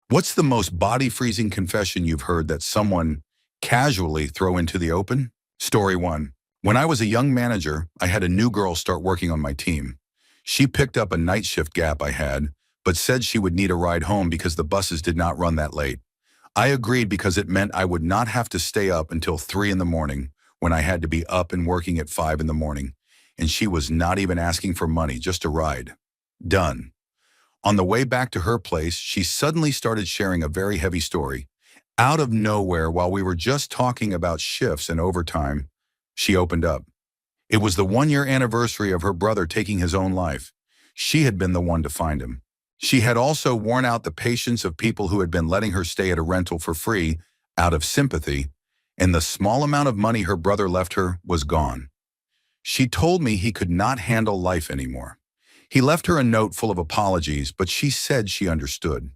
What's the most body-freezing confession you've heard that someone casually throw into the open? Story 1. When I was a young manager, I had a new girl start working on my team. She picked up a night shift gap I had, but said she would need a ride home because the buses did not run that late. I agreed because it meant I would not have to stay up until 3 in the morning when I had to be up and working at 5 in the morning. And she was not even asking for money, just a ride. Done. On the way back to her place, she suddenly started sharing a very heavy story. Out of nowhere, while we were just talking about shifts and overtime, she opened up. It was the 1-year anniversary of her brother taking his own life. She had been the one to find him. She had also worn out the patience of people who had been letting her stay at a rental for free out of sympathy, and the small amount of money her brother left her was gone. She told me he could not handle life anymore. He left her a note full of apologies, but she said she understood.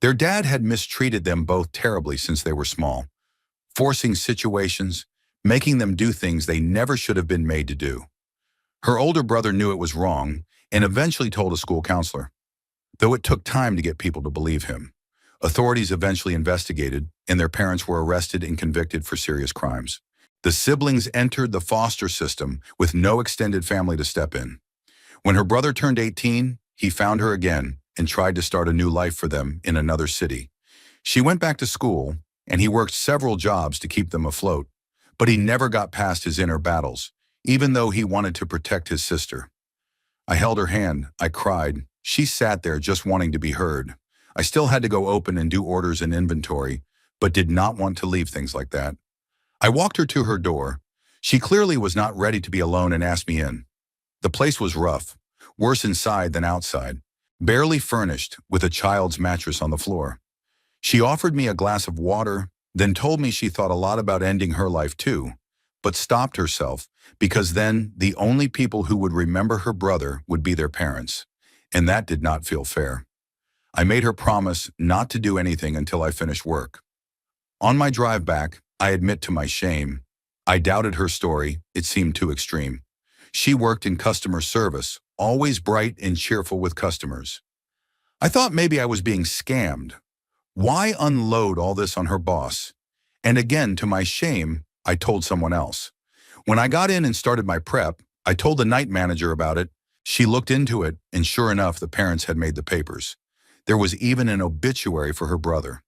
Their dad had mistreated them both terribly since they were small, forcing situations, making them do things they never should have been made to do. Her older brother knew it was wrong and eventually told a school counselor, though it took time to get people to believe him. Authorities eventually investigated, and their parents were arrested and convicted for serious crimes. The siblings entered the foster system with no extended family to step in. When her brother turned 18, he found her again and tried to start a new life for them in another city. She went back to school, and he worked several jobs to keep them afloat, but he never got past his inner battles, even though he wanted to protect his sister. I held her hand, I cried. She sat there just wanting to be heard. I still had to go open and do orders and inventory, but did not want to leave things like that. I walked her to her door. She clearly was not ready to be alone and asked me in. The place was rough, worse inside than outside, barely furnished with a child's mattress on the floor. She offered me a glass of water, then told me she thought a lot about ending her life too, but stopped herself because then the only people who would remember her brother would be their parents, and that did not feel fair. I made her promise not to do anything until I finished work. On my drive back, I admit to my shame, I doubted her story. It seemed too extreme. She worked in customer service, always bright and cheerful with customers. I thought maybe I was being scammed. Why unload all this on her boss? And again, to my shame, I told someone else. When I got in and started my prep, I told the night manager about it. She looked into it, and sure enough, the parents had made the papers. There was even an obituary for her brother.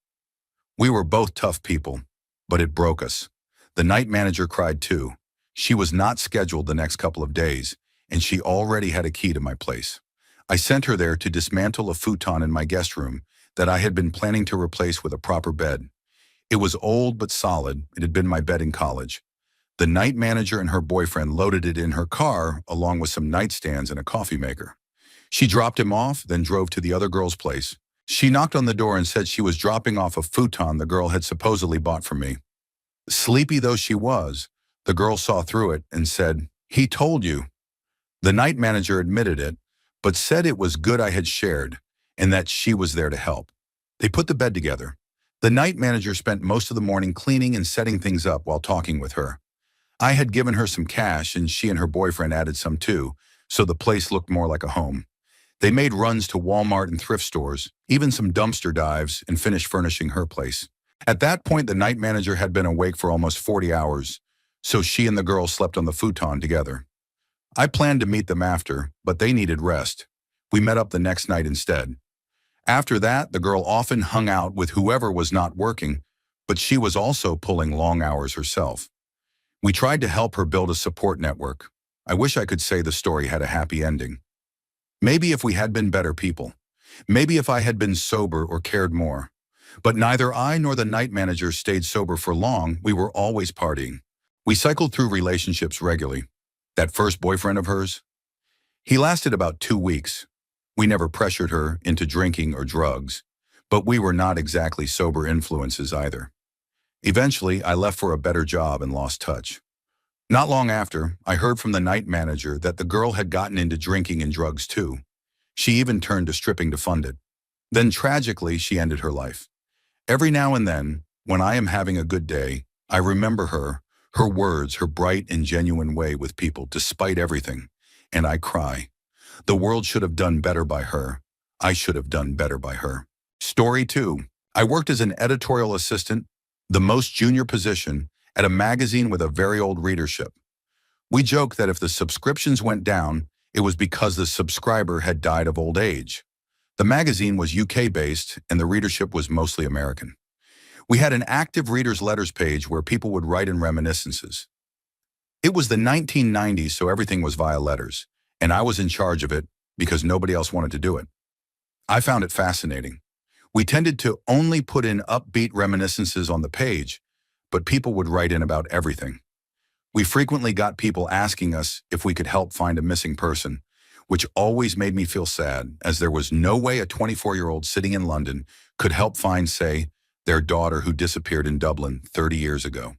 We were both tough people, but it broke us. The night manager cried too. She was not scheduled the next couple of days, and she already had a key to my place. I sent her there to dismantle a futon in my guest room that I had been planning to replace with a proper bed. It was old but solid. It had been my bed in college. The night manager and her boyfriend loaded it in her car along with some nightstands and a coffee maker. She dropped him off, then drove to the other girl's place. She knocked on the door and said she was dropping off a futon the girl had supposedly bought for me. Sleepy though she was, the girl saw through it and said, "He told you." The night manager admitted it, but said it was good I had shared and that she was there to help. They put the bed together. The night manager spent most of the morning cleaning and setting things up while talking with her. I had given her some cash and she and her boyfriend added some too, so the place looked more like a home. They made runs to Walmart and thrift stores, even some dumpster dives, and finished furnishing her place. At that point, the night manager had been awake for almost 40 hours, so she and the girl slept on the futon together. I planned to meet them after, but they needed rest. We met up the next night instead. After that, the girl often hung out with whoever was not working, but she was also pulling long hours herself. We tried to help her build a support network. I wish I could say the story had a happy ending. Maybe if we had been better people. Maybe if I had been sober or cared more. But neither I nor the night manager stayed sober for long. We were always partying. We cycled through relationships regularly. That first boyfriend of hers, he lasted about 2 weeks. We never pressured her into drinking or drugs, but we were not exactly sober influences either. Eventually, I left for a better job and lost touch. Not long after, I heard from the night manager that the girl had gotten into drinking and drugs too. She even turned to stripping to fund it. Then tragically, she ended her life. Every now and then, when I am having a good day, I remember her words, her bright and genuine way with people despite everything, and I cry. The world should have done better by her. I should have done better by her. Story 2. I worked as an editorial assistant, the most junior position, at a magazine with a very old readership. We joked that if the subscriptions went down, it was because the subscriber had died of old age. The magazine was UK-based, and the readership was mostly American. We had an active readers' letters page where people would write in reminiscences. It was the 1990s, so everything was via letters, and I was in charge of it because nobody else wanted to do it. I found it fascinating. We tended to only put in upbeat reminiscences on the page, but people would write in about everything. We frequently got people asking us if we could help find a missing person, which always made me feel sad, as there was no way a 24-year-old sitting in London could help find, say, their daughter who disappeared in Dublin 30 years ago.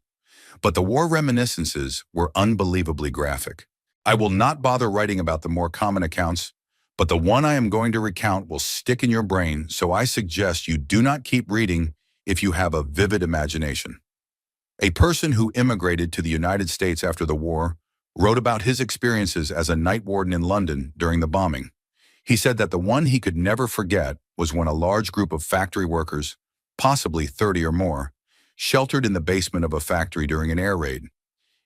But the war reminiscences were unbelievably graphic. I will not bother writing about the more common accounts, but the one I am going to recount will stick in your brain, so I suggest you do not keep reading if you have a vivid imagination. A person who immigrated to the United States after the war wrote about his experiences as a night warden in London during the bombing. He said that the one he could never forget was when a large group of factory workers, possibly 30 or more, sheltered in the basement of a factory during an air raid.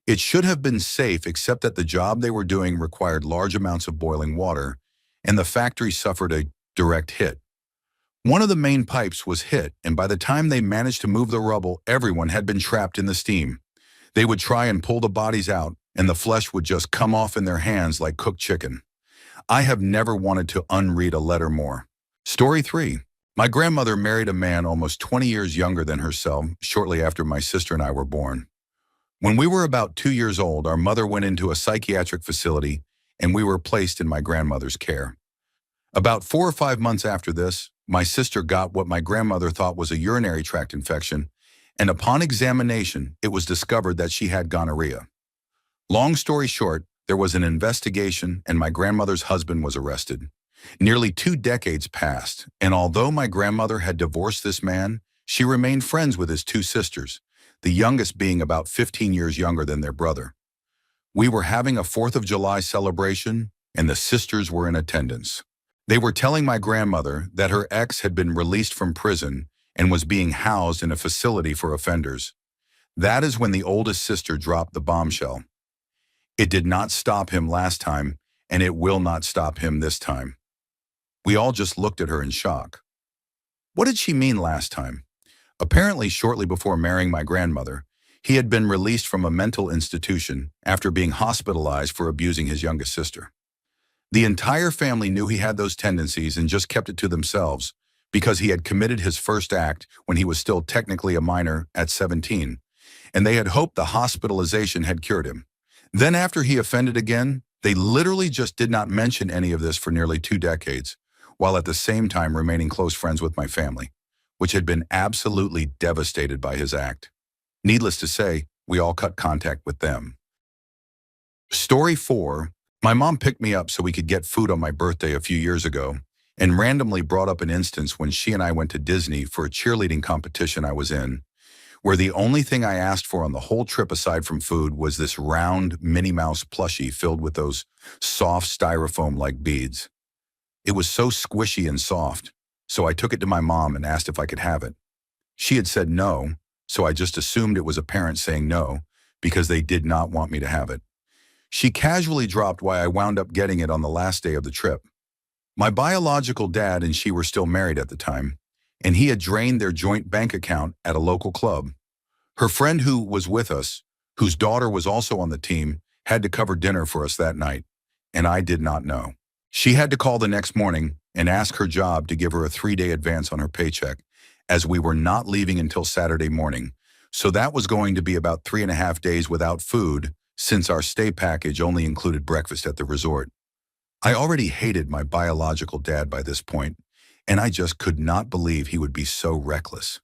It should have been safe, except that the job they were doing required large amounts of boiling water, and the factory suffered a direct hit. One of the main pipes was hit, and by the time they managed to move the rubble, everyone had been trapped in the steam. They would try and pull the bodies out, and the flesh would just come off in their hands like cooked chicken. I have never wanted to unread a letter more. Story 3. My grandmother married a man almost 20 years younger than herself shortly after my sister and I were born. When we were about 2 years old, our mother went into a psychiatric facility, and we were placed in my grandmother's care. About 4 or 5 months after this, my sister got what my grandmother thought was a urinary tract infection, and upon examination, it was discovered that she had gonorrhea. Long story short, there was an investigation, and my grandmother's husband was arrested. Nearly 2 decades passed, and although my grandmother had divorced this man, she remained friends with his 2 sisters, the youngest being about 15 years younger than their brother. We were having a 4th of July celebration, and the sisters were in attendance. They were telling my grandmother that her ex had been released from prison and was being housed in a facility for offenders. That is when the oldest sister dropped the bombshell. It did not stop him last time, and it will not stop him this time. We all just looked at her in shock. What did she mean last time? Apparently, shortly before marrying my grandmother, he had been released from a mental institution after being hospitalized for abusing his youngest sister. The entire family knew he had those tendencies and just kept it to themselves because he had committed his first act when he was still technically a minor at 17, and they had hoped the hospitalization had cured him. Then after he offended again, they literally just did not mention any of this for nearly 2 decades, while at the same time remaining close friends with my family, which had been absolutely devastated by his act. Needless to say, we all cut contact with them. Story 4. My mom picked me up so we could get food on my birthday a few years ago, and randomly brought up an instance when she and I went to Disney for a cheerleading competition I was in, where the only thing I asked for on the whole trip aside from food was this round Minnie Mouse plushie filled with those soft styrofoam-like beads. It was so squishy and soft, so I took it to my mom and asked if I could have it. She had said no, so I just assumed it was a parent saying no, because they did not want me to have it. She casually dropped why I wound up getting it on the last day of the trip. My biological dad and she were still married at the time, and he had drained their joint bank account at a local club. Her friend who was with us, whose daughter was also on the team, had to cover dinner for us that night, and I did not know. She had to call the next morning and ask her job to give her a 3-day advance on her paycheck, as we were not leaving until Saturday morning, so that was going to be about 3.5 days without food, since our stay package only included breakfast at the resort. I already hated my biological dad by this point, and I just could not believe he would be so reckless.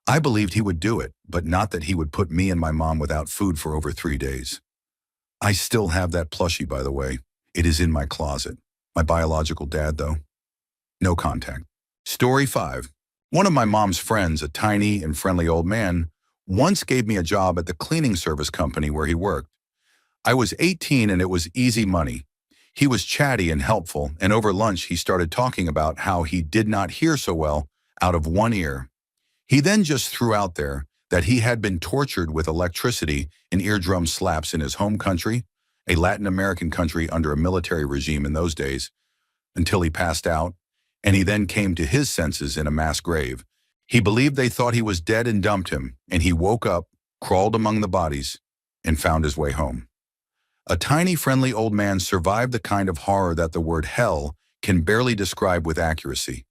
I believed he would do it, but not that he would put me and my mom without food for over 3 days. I still have that plushie, by the way. It is in my closet. My biological dad, though, no contact. Story 5. One of my mom's friends, a tiny and friendly old man, once gave me a job at the cleaning service company where he worked. I was 18 and it was easy money. He was chatty and helpful, and over lunch he started talking about how he did not hear so well out of one ear. He then just threw out there that he had been tortured with electricity and eardrum slaps in his home country, a Latin American country under a military regime in those days, until he passed out, and he then came to his senses in a mass grave. He believed they thought he was dead and dumped him, and he woke up, crawled among the bodies, and found his way home. A tiny, friendly old man survived the kind of horror that the word hell can barely describe with accuracy.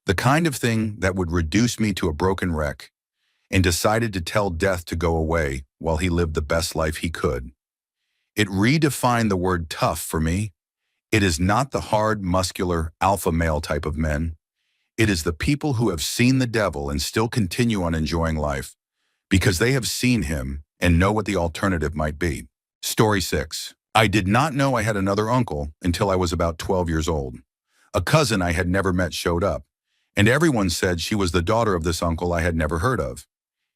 The kind of thing that would reduce me to a broken wreck, and decided to tell death to go away while he lived the best life he could. It redefined the word tough for me. It is not the hard, muscular, alpha male type of men. It is the people who have seen the devil and still continue on enjoying life because they have seen him and know what the alternative might be. Story 6. I did not know I had another uncle until I was about 12 years old. A cousin I had never met showed up, and everyone said she was the daughter of this uncle I had never heard of.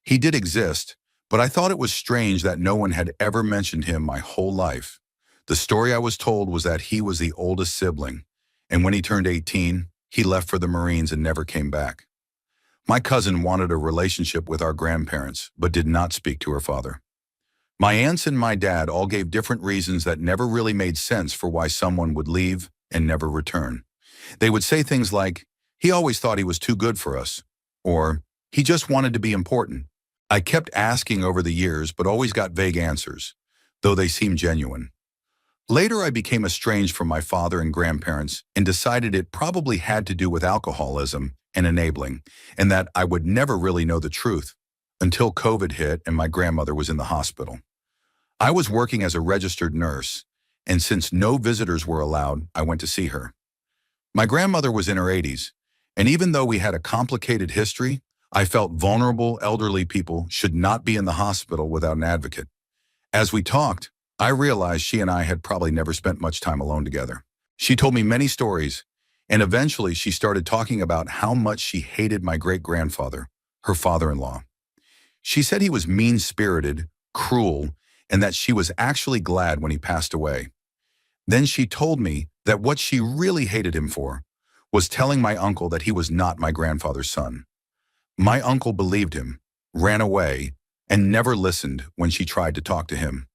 He did exist, but I thought it was strange that no one had ever mentioned him my whole life. The story I was told was that he was the oldest sibling, and when he turned 18, he left for the Marines and never came back. My cousin wanted a relationship with our grandparents, but did not speak to her father. My aunts and my dad all gave different reasons that never really made sense for why someone would leave and never return. They would say things like, "He always thought he was too good for us," or "He just wanted to be important." I kept asking over the years, but always got vague answers, though they seemed genuine. Later, I became estranged from my father and grandparents and decided it probably had to do with alcoholism and enabling, and that I would never really know the truth until COVID hit and my grandmother was in the hospital. I was working as a registered nurse, and since no visitors were allowed, I went to see her. My grandmother was in her 80s, and even though we had a complicated history, I felt vulnerable elderly people should not be in the hospital without an advocate. As we talked, I realized she and I had probably never spent much time alone together. She told me many stories, and eventually she started talking about how much she hated my great-grandfather, her father-in-law. She said he was mean-spirited, cruel, and that she was actually glad when he passed away. Then she told me that what she really hated him for was telling my uncle that he was not my grandfather's son. My uncle believed him, ran away, and never listened when she tried to talk to him.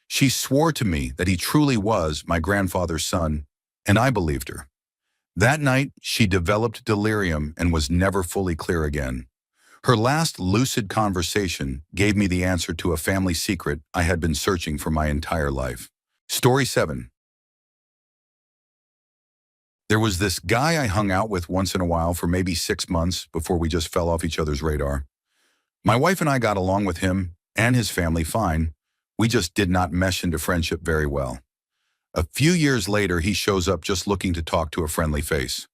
She swore to me that he truly was my grandfather's son, and I believed her. That night, she developed delirium and was never fully clear again. Her last lucid conversation gave me the answer to a family secret I had been searching for my entire life. Story 7. There was this guy I hung out with once in a while for maybe 6 months before we just fell off each other's radar. My wife and I got along with him and his family fine. We just did not mesh into friendship very well. A few years later, he shows up just looking to talk to a friendly face.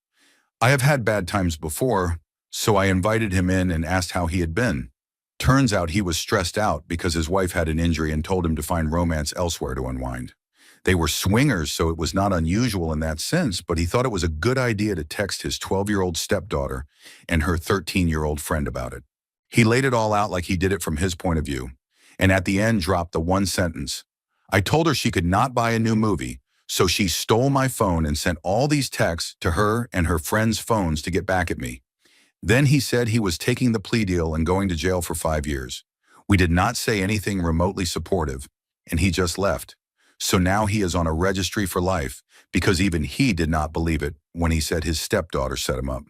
I have had bad times before, so I invited him in and asked how he had been. Turns out he was stressed out because his wife had an injury and told him to find romance elsewhere to unwind. They were swingers, so it was not unusual in that sense, but he thought it was a good idea to text his 12-year-old stepdaughter and her 13-year-old friend about it. He laid it all out like he did it from his point of view, and at the end dropped the one sentence. I told her she could not buy a new movie, so she stole my phone and sent all these texts to her and her friends' phones to get back at me. Then he said he was taking the plea deal and going to jail for 5 years. We did not say anything remotely supportive, and he just left. So now he is on a registry for life because even he did not believe it when he said his stepdaughter set him up.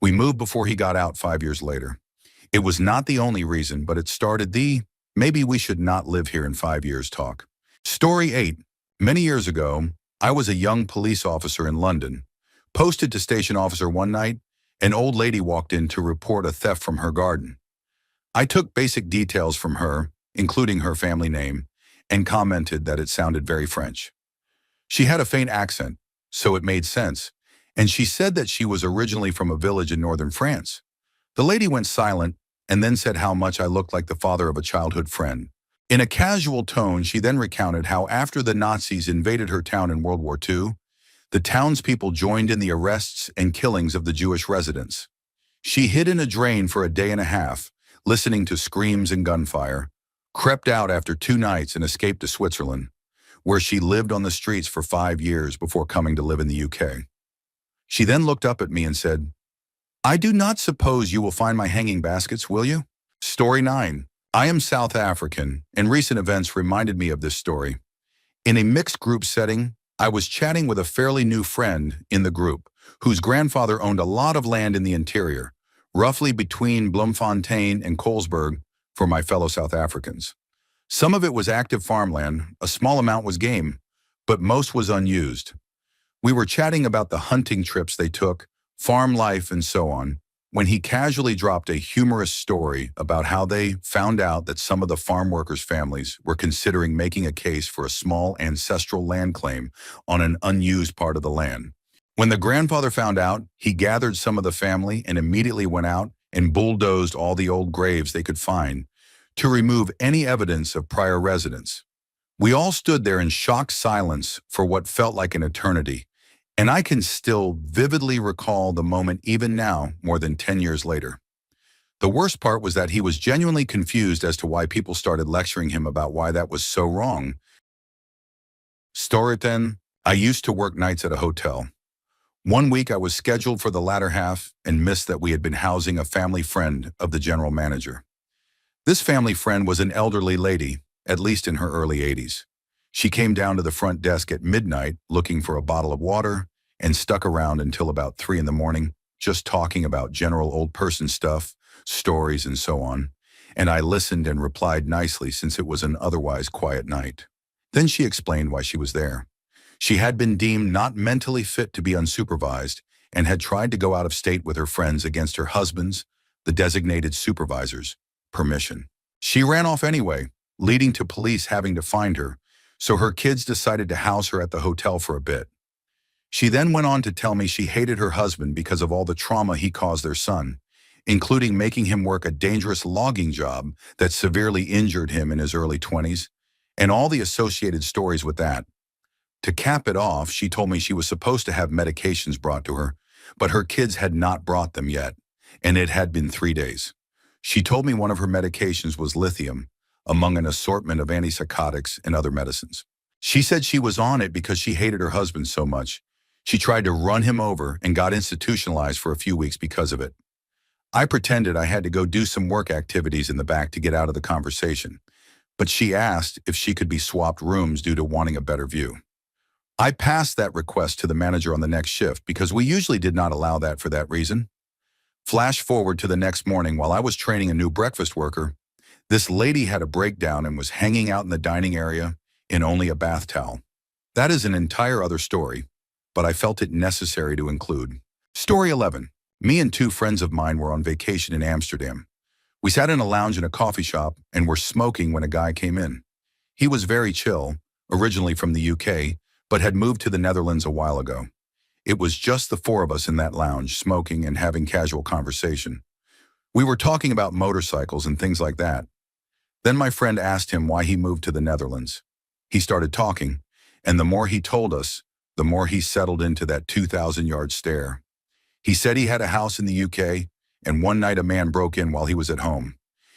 We moved before he got out 5 years later. It was not the only reason, but it started the "maybe we should not live here in 5 years" talk. Story 8. Many years ago, I was a young police officer in London. Posted to station officer one night, an old lady walked in to report a theft from her garden. I took basic details from her, including her family name, and commented that it sounded very French. She had a faint accent, so it made sense, and she said that she was originally from a village in northern France. The lady went silent and then said how much I looked like the father of a childhood friend. In a casual tone, she then recounted how after the Nazis invaded her town in World War II, the townspeople joined in the arrests and killings of the Jewish residents. She hid in a drain for a day and a half, listening to screams and gunfire, crept out after 2 nights and escaped to Switzerland, where she lived on the streets for 5 years before coming to live in the UK. She then looked up at me and said, I do not suppose you will find my hanging baskets, will you? Story 9. I am South African, and recent events reminded me of this story. In a mixed group setting, I was chatting with a fairly new friend in the group, whose grandfather owned a lot of land in the interior, roughly between Bloemfontein and Colesberg for my fellow South Africans. Some of it was active farmland, a small amount was game, but most was unused. We were chatting about the hunting trips they took, farm life, and so on, when he casually dropped a humorous story about how they found out that some of the farm workers' families were considering making a case for a small ancestral land claim on an unused part of the land. When the grandfather found out, he gathered some of the family and immediately went out and bulldozed all the old graves they could find to remove any evidence of prior residence. We all stood there in shocked silence for what felt like an eternity, and I can still vividly recall the moment even now, more than 10 years later. The worst part was that he was genuinely confused as to why people started lecturing him about why that was so wrong. Story 10. I used to work nights at a hotel. One week I was scheduled for the latter half and missed that we had been housing a family friend of the general manager. This family friend was an elderly lady, at least in her early 80s. She came down to the front desk at midnight looking for a bottle of water and stuck around until about 3 in the morning, just talking about general old person stuff, stories, and so on. And I listened and replied nicely since it was an otherwise quiet night. Then she explained why she was there. She had been deemed not mentally fit to be unsupervised and had tried to go out of state with her friends against her husband's, the designated supervisor's, permission. She ran off anyway, leading to police having to find her, so her kids decided to house her at the hotel for a bit. She then went on to tell me she hated her husband because of all the trauma he caused their son, including making him work a dangerous logging job that severely injured him in his early 20s, and all the associated stories with that. To cap it off, she told me she was supposed to have medications brought to her, but her kids had not brought them yet, and it had been 3 days. She told me one of her medications was lithium, among an assortment of antipsychotics and other medicines. She said she was on it because she hated her husband so much. She tried to run him over and got institutionalized for a few weeks because of it. I pretended I had to go do some work activities in the back to get out of the conversation, but she asked if she could be swapped rooms due to wanting a better view. I passed that request to the manager on the next shift because we usually did not allow that for that reason. Flash forward to the next morning while I was training a new breakfast worker. This lady had a breakdown and was hanging out in the dining area in only a bath towel. That is an entire other story, but I felt it necessary to include. Story 11. Me and 2 friends of mine were on vacation in Amsterdam. We sat in a lounge in a coffee shop and were smoking when a guy came in. He was very chill, originally from the UK, but had moved to the Netherlands a while ago. It was just the 4 of us in that lounge, smoking and having casual conversation. We were talking about motorcycles and things like that. Then my friend asked him why he moved to the Netherlands. He started talking, and the more he told us, the more he settled into that 2,000-yard stare. He said he had a house in the UK, and one night a man broke in while he was at home.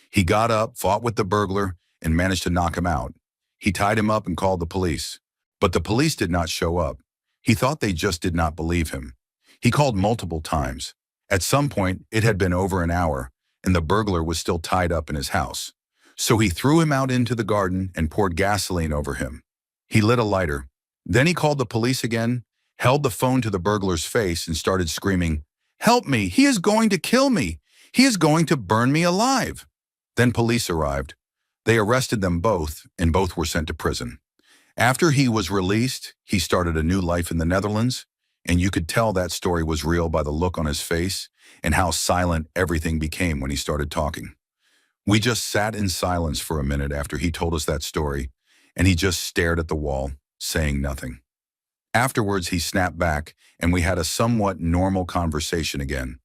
He got up, fought with the burglar, and managed to knock him out. He tied him up and called the police. But the police did not show up. He thought they just did not believe him. He called multiple times. At some point, it had been over an hour, and the burglar was still tied up in his house. So he threw him out into the garden and poured gasoline over him. He lit a lighter. Then he called the police again, held the phone to the burglar's face, and started screaming, "Help me! He is going to kill me! He is going to burn me alive!" Then police arrived. They arrested them both, and both were sent to prison. After he was released, he started a new life in the Netherlands, and you could tell that story was real by the look on his face and how silent everything became when he started talking. We just sat in silence for a minute after he told us that story, and he just stared at the wall, saying nothing. Afterwards, he snapped back, and we had a somewhat normal conversation again.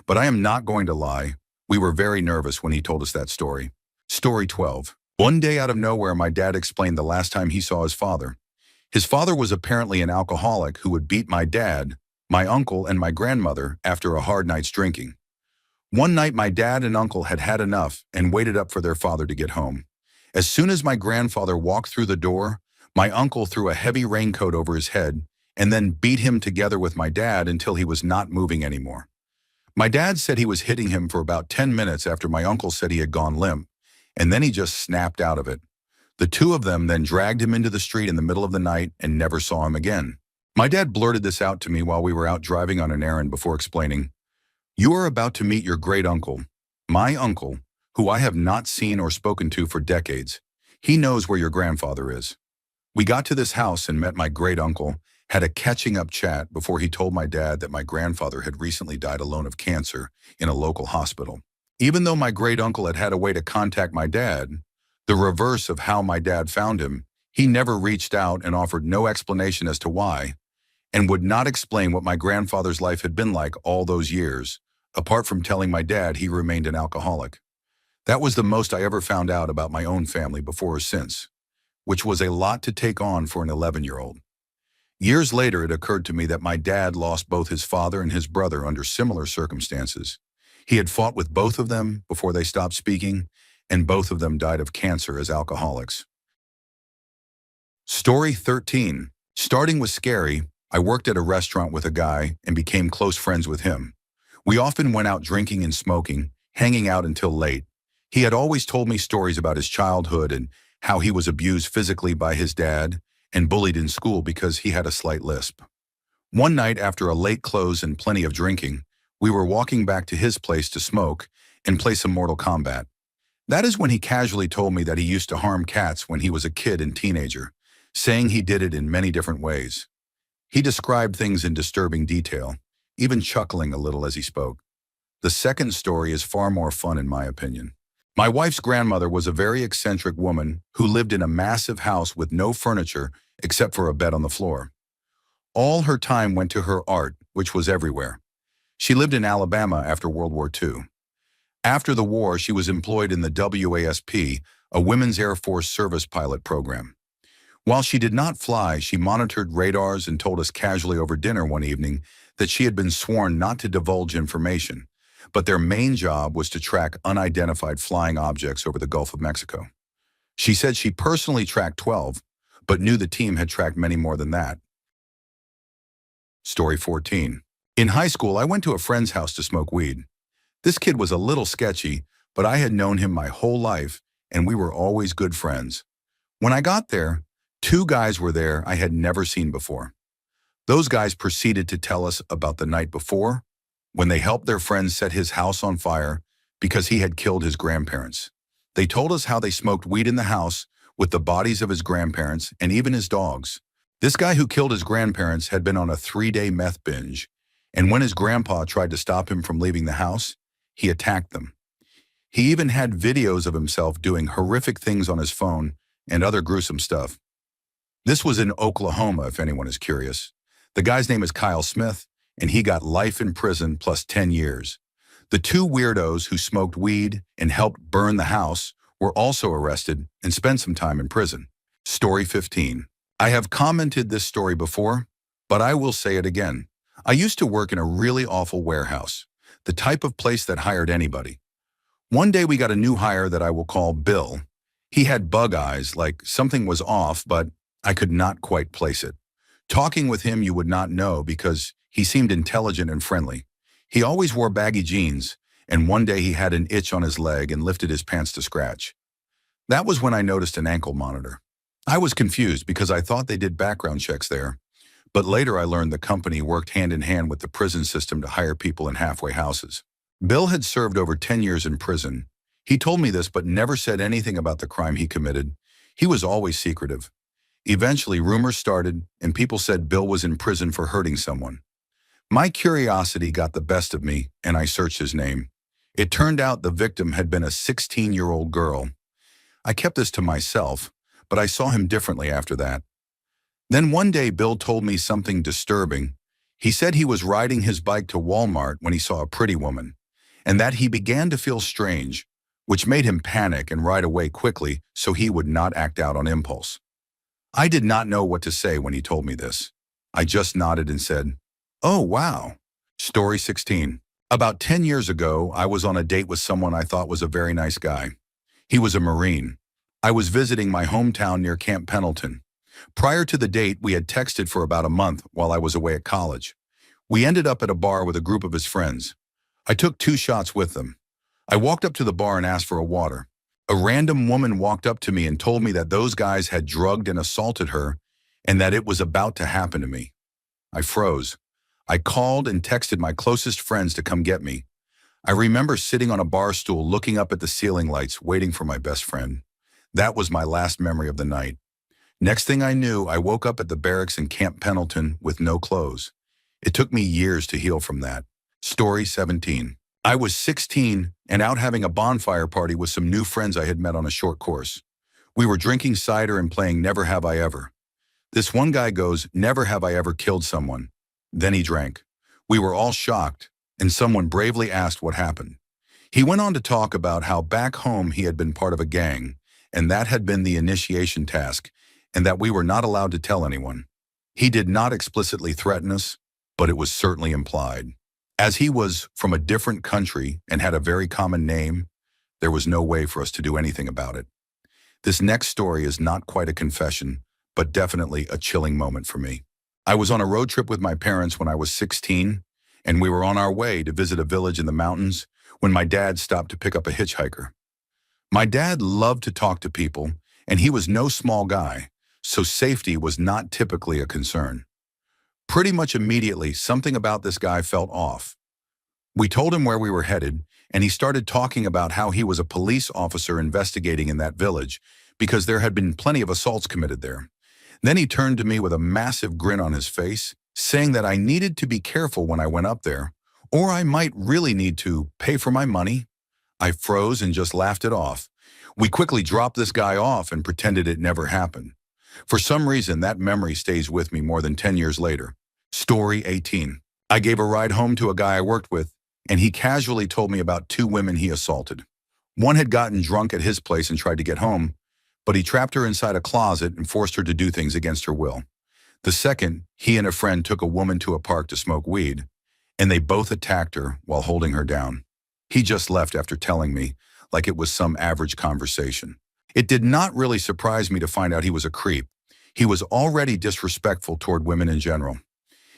But I am not going to lie, we were very nervous when he told us that story. Story 12. One day out of nowhere, my dad explained the last time he saw his father. His father was apparently an alcoholic who would beat my dad, my uncle, and my grandmother after a hard night's drinking. One night, my dad and uncle had had enough and waited up for their father to get home. As soon as my grandfather walked through the door, my uncle threw a heavy raincoat over his head and then beat him together with my dad until he was not moving anymore. My dad said he was hitting him for about 10 minutes after my uncle said he had gone limp, and then he just snapped out of it. The two of them then dragged him into the street in the middle of the night and never saw him again. My dad blurted this out to me while we were out driving on an errand before explaining, "You are about to meet your great uncle, my uncle, who I have not seen or spoken to for decades. He knows where your grandfather is." We got to this house and met my great uncle, had a catching up chat before he told my dad that my grandfather had recently died alone of cancer in a local hospital. Even though my great uncle had had a way to contact my dad, the reverse of how my dad found him, he never reached out and offered no explanation as to why, and would not explain what my grandfather's life had been like all those years, apart from telling my dad he remained an alcoholic. That was the most I ever found out about my own family before or since, which was a lot to take on for an 11-year-old. Years later, it occurred to me that my dad lost both his father and his brother under similar circumstances. He had fought with both of them before they stopped speaking, and both of them died of cancer as alcoholics. Story 13. Starting with scary, I worked at a restaurant with a guy and became close friends with him. We often went out drinking and smoking, hanging out until late. He had always told me stories about his childhood and how he was abused physically by his dad and bullied in school because he had a slight lisp. One night after a late close and plenty of drinking, we were walking back to his place to smoke and play some Mortal Kombat. That is when he casually told me that he used to harm cats when he was a kid and teenager, saying he did it in many different ways. He described things in disturbing detail, even chuckling a little as he spoke. The second story is far more fun in my opinion. My wife's grandmother was a very eccentric woman who lived in a massive house with no furniture except for a bed on the floor. All her time went to her art, which was everywhere. She lived in Alabama after World War II. After the war, she was employed in the WASP, a Women's Air Force Service Pilot program. While she did not fly, she monitored radars and told us casually over dinner one evening that she had been sworn not to divulge information, but their main job was to track unidentified flying objects over the Gulf of Mexico. She said she personally tracked 12, but knew the team had tracked many more than that. Story 14. In high school, I went to a friend's house to smoke weed. This kid was a little sketchy, but I had known him my whole life, and we were always good friends. When I got there, two guys were there I had never seen before. Those guys proceeded to tell us about the night before, when they helped their friend set his house on fire because he had killed his grandparents. They told us how they smoked weed in the house with the bodies of his grandparents and even his dogs. This guy who killed his grandparents had been on a 3-day meth binge, and when his grandpa tried to stop him from leaving the house, he attacked them. He even had videos of himself doing horrific things on his phone and other gruesome stuff. This was in Oklahoma, if anyone is curious. The guy's name is Kyle Smith, and he got life in prison plus 10 years. The two weirdos who smoked weed and helped burn the house were also arrested and spent some time in prison. Story 15. I have commented this story before, but I will say it again. I used to work in a really awful warehouse, the type of place that hired anybody. One day we got a new hire that I will call Bill. He had bug eyes, like something was off, but I could not quite place it. Talking with him you would not know because he seemed intelligent and friendly. He always wore baggy jeans, and one day he had an itch on his leg and lifted his pants to scratch. That was when I noticed an ankle monitor. I was confused because I thought they did background checks there, but later I learned the company worked hand in hand with the prison system to hire people in halfway houses. Bill had served over 10 years in prison. He told me this but never said anything about the crime he committed. He was always secretive. Eventually, rumors started, and people said Bill was in prison for hurting someone. My curiosity got the best of me, and I searched his name. It turned out the victim had been a 16-year-old girl. I kept this to myself, but I saw him differently after that. Then one day, Bill told me something disturbing. He said he was riding his bike to Walmart when he saw a pretty woman, and that he began to feel strange, which made him panic and ride away quickly so he would not act out on impulse. I did not know what to say when he told me this. I just nodded and said, "Oh, wow." Story 16. About 10 years ago, I was on a date with someone I thought was a very nice guy. He was a Marine. I was visiting my hometown near Camp Pendleton. Prior to the date, we had texted for about a month while I was away at college. We ended up at a bar with a group of his friends. I took 2 shots with them. I walked up to the bar and asked for a water. A random woman walked up to me and told me that those guys had drugged and assaulted her and that it was about to happen to me. I froze. I called and texted my closest friends to come get me. I remember sitting on a bar stool looking up at the ceiling lights, waiting for my best friend. That was my last memory of the night. Next thing I knew, I woke up at the barracks in Camp Pendleton with no clothes. It took me years to heal from that. Story 17. I was 16 and out having a bonfire party with some new friends I had met on a short course. We were drinking cider and playing Never Have I Ever. This one guy goes, "Never have I ever killed someone." Then he drank. We were all shocked, and someone bravely asked what happened. He went on to talk about how back home he had been part of a gang, and that had been the initiation task, and that we were not allowed to tell anyone. He did not explicitly threaten us, but it was certainly implied. As he was from a different country and had a very common name, there was no way for us to do anything about it. This next story is not quite a confession, but definitely a chilling moment for me. I was on a road trip with my parents when I was 16, and we were on our way to visit a village in the mountains when my dad stopped to pick up a hitchhiker. My dad loved to talk to people, and he was no small guy, so safety was not typically a concern. Pretty much immediately, something about this guy felt off. We told him where we were headed, and he started talking about how he was a police officer investigating in that village because there had been plenty of assaults committed there. Then he turned to me with a massive grin on his face, saying that I needed to be careful when I went up there, or I might really need to pay for my money. I froze and just laughed it off. We quickly dropped this guy off and pretended it never happened. For some reason, that memory stays with me more than 10 years later. Story 18. I gave a ride home to a guy I worked with, and he casually told me about 2 women he assaulted. One had gotten drunk at his place and tried to get home, but he trapped her inside a closet and forced her to do things against her will. The second, he and a friend took a woman to a park to smoke weed, and they both attacked her while holding her down. He just left after telling me, like it was some average conversation. It did not really surprise me to find out he was a creep. He was already disrespectful toward women in general.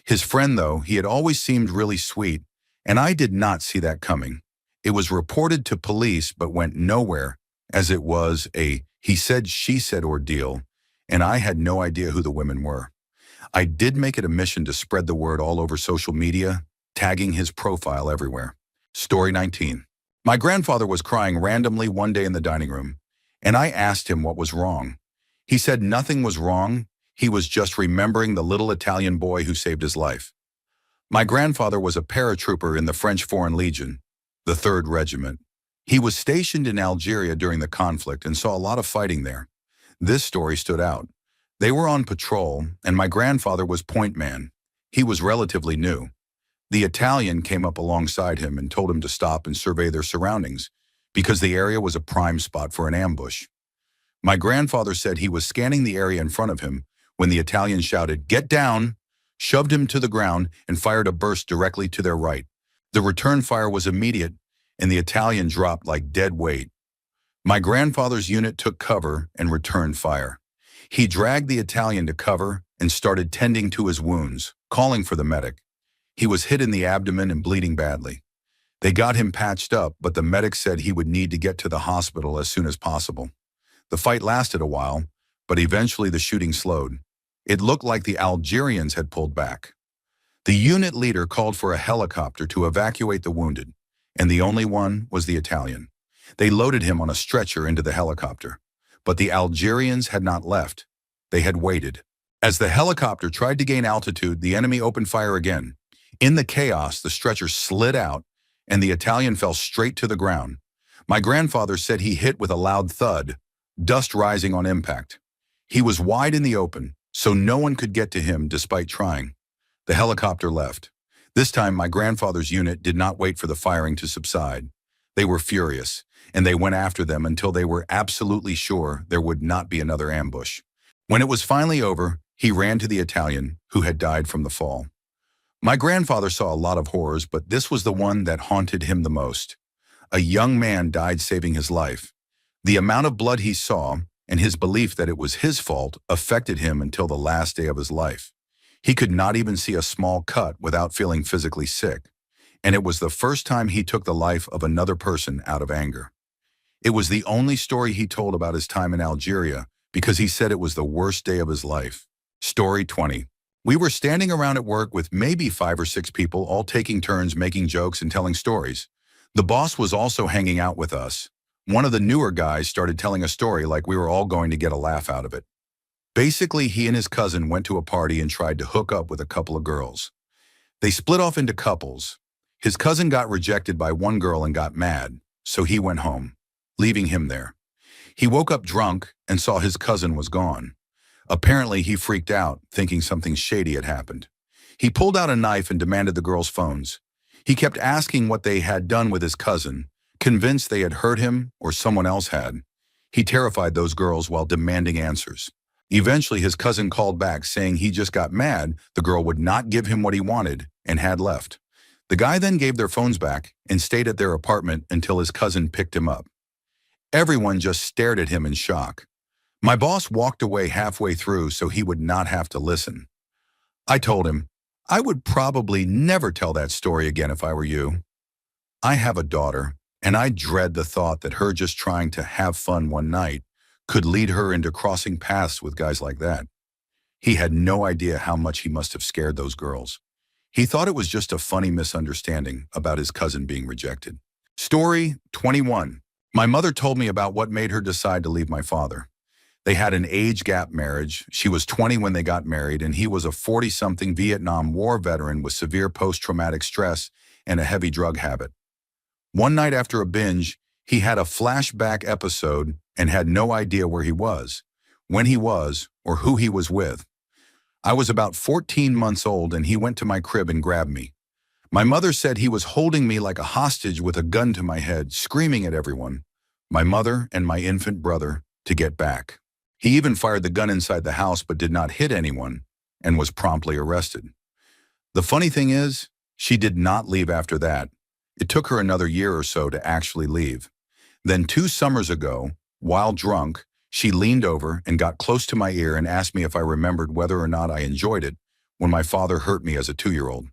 His friend, though, he had always seemed really sweet, and I did not see that coming. It was reported to police but went nowhere, as it was a he said, she said ordeal, and I had no idea who the women were. I did make it a mission to spread the word all over social media, tagging his profile everywhere. Story 19. My grandfather was crying randomly one day in the dining room, and I asked him what was wrong. He said nothing was wrong, he was just remembering the little Italian boy who saved his life. My grandfather was a paratrooper in the French Foreign Legion, the 3rd Regiment. He was stationed in Algeria during the conflict and saw a lot of fighting there. This story stood out. They were on patrol, and my grandfather was point man. He was relatively new. The Italian came up alongside him and told him to stop and survey their surroundings, because the area was a prime spot for an ambush. My grandfather said he was scanning the area in front of him when the Italian shouted, "Get down!" shoved him to the ground, and fired a burst directly to their right. The return fire was immediate, and the Italian dropped like dead weight. My grandfather's unit took cover and returned fire. He dragged the Italian to cover and started tending to his wounds, calling for the medic. He was hit in the abdomen and bleeding badly. They got him patched up, but the medic said he would need to get to the hospital as soon as possible. The fight lasted a while, but eventually the shooting slowed. It looked like the Algerians had pulled back. The unit leader called for a helicopter to evacuate the wounded, and the only one was the Italian. They loaded him on a stretcher into the helicopter, but the Algerians had not left. They had waited. As the helicopter tried to gain altitude, the enemy opened fire again. In the chaos, the stretcher slid out, and the Italian fell straight to the ground. My grandfather said he hit with a loud thud, dust rising on impact. He was wide in the open, so no one could get to him despite trying. The helicopter left. This time, my grandfather's unit did not wait for the firing to subside. They were furious, and they went after them until they were absolutely sure there would not be another ambush. When it was finally over, he ran to the Italian, who had died from the fall. My grandfather saw a lot of horrors, but this was the one that haunted him the most. A young man died saving his life. The amount of blood he saw, and his belief that it was his fault, affected him until the last day of his life. He could not even see a small cut without feeling physically sick. and it was the first time he took the life of another person out of anger. It was the only story he told about his time in Algeria because he said it was the worst day of his life. Story 20. We were standing around at work with maybe 5 or 6 people, all taking turns making jokes and telling stories. The boss was also hanging out with us. One of the newer guys started telling a story like we were all going to get a laugh out of it. Basically, he and his cousin went to a party and tried to hook up with a couple of girls. They split off into couples. His cousin got rejected by one girl and got mad, so he went home, leaving him there. He woke up drunk and saw his cousin was gone. Apparently, he freaked out, thinking something shady had happened. He pulled out a knife and demanded the girls' phones. He kept asking what they had done with his cousin, convinced they had hurt him or someone else had. He terrified those girls while demanding answers. Eventually, his cousin called back saying he just got mad the girl would not give him what he wanted and had left. The guy then gave their phones back and stayed at their apartment until his cousin picked him up. Everyone just stared at him in shock. My boss walked away halfway through so he would not have to listen. I told him, I would probably never tell that story again if I were you. I have a daughter, and I dread the thought that her just trying to have fun one night could lead her into crossing paths with guys like that. He had no idea how much he must have scared those girls. He thought it was just a funny misunderstanding about his cousin being rejected. Story 21. My mother told me about what made her decide to leave my father. They had an age gap marriage. She was 20 when they got married, and he was a 40-something Vietnam War veteran with severe post-traumatic stress and a heavy drug habit. One night after a binge, he had a flashback episode and had no idea where he was, when he was, or who he was with. I was about 14 months old and he went to my crib and grabbed me. My mother said he was holding me like a hostage with a gun to my head, screaming at everyone, my mother and my infant brother, to get back. He even fired the gun inside the house but did not hit anyone and was promptly arrested. The funny thing is, she did not leave after that. It took her another year or so to actually leave. Then 2 summers ago, while drunk, she leaned over and got close to my ear and asked me if I remembered whether or not I enjoyed it when my father hurt me as a 2-year-old.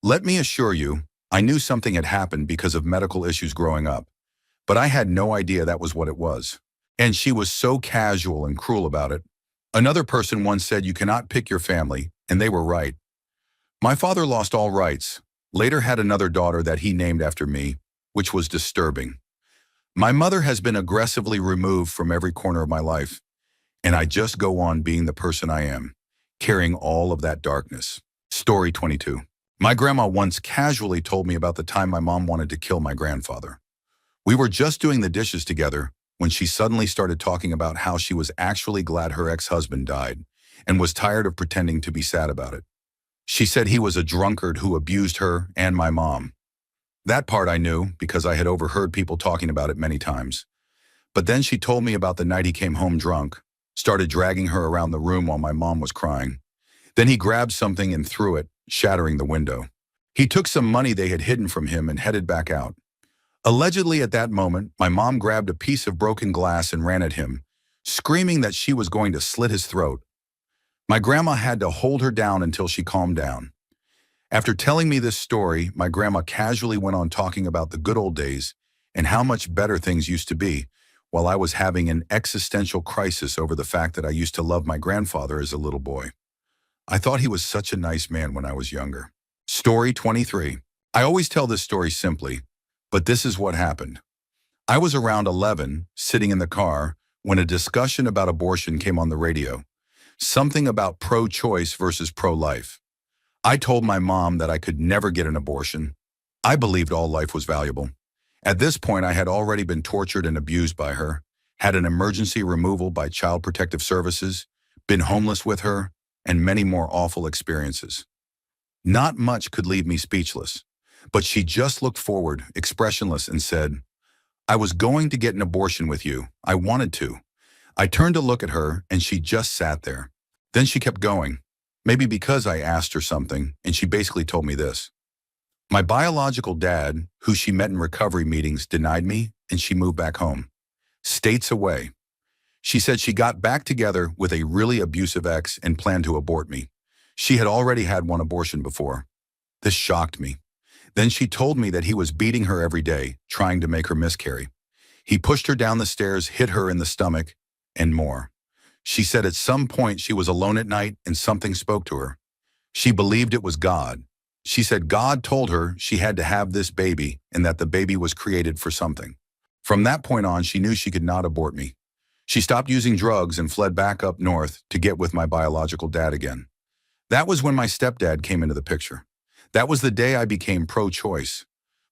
Let me assure you, I knew something had happened because of medical issues growing up, but I had no idea that was what it was. And she was so casual and cruel about it. Another person once said you cannot pick your family, and they were right. My father lost all rights, later had another daughter that he named after me, which was disturbing. My mother has been aggressively removed from every corner of my life, and I just go on being the person I am, carrying all of that darkness. Story 22. My grandma once casually told me about the time my mom wanted to kill my grandfather. We were just doing the dishes together when she suddenly started talking about how she was actually glad her ex-husband died and was tired of pretending to be sad about it. She said he was a drunkard who abused her and my mom. That part I knew because I had overheard people talking about it many times. But then she told me about the night he came home drunk, started dragging her around the room while my mom was crying. Then he grabbed something and threw it, shattering the window. He took some money they had hidden from him and headed back out. Allegedly at that moment, my mom grabbed a piece of broken glass and ran at him, screaming that she was going to slit his throat. My grandma had to hold her down until she calmed down. After telling me this story, my grandma casually went on talking about the good old days and how much better things used to be, while I was having an existential crisis over the fact that I used to love my grandfather as a little boy. I thought he was such a nice man when I was younger. Story 23. I always tell this story simply, but this is what happened. I was around 11, sitting in the car, when a discussion about abortion came on the radio. Something about pro-choice versus pro-life. I told my mom that I could never get an abortion. I believed all life was valuable. At this point, I had already been tortured and abused by her, had an emergency removal by Child Protective Services, been homeless with her, and many more awful experiences. Not much could leave me speechless, but she just looked forward, expressionless, and said, I was going to get an abortion with you. I wanted to. I turned to look at her, and she just sat there. Then she kept going. Maybe because I asked her something, and she basically told me this. My biological dad, who she met in recovery meetings, denied me, and she moved back home. States away. She said she got back together with a really abusive ex and planned to abort me. She had already had one abortion before. This shocked me. Then she told me that he was beating her every day, trying to make her miscarry. He pushed her down the stairs, hit her in the stomach, and more. She said at some point she was alone at night and something spoke to her. She believed it was God. She said God told her she had to have this baby and that the baby was created for something. From that point on, she knew she could not abort me. She stopped using drugs and fled back up north to get with my biological dad again. That was when my stepdad came into the picture. That was the day I became pro-choice.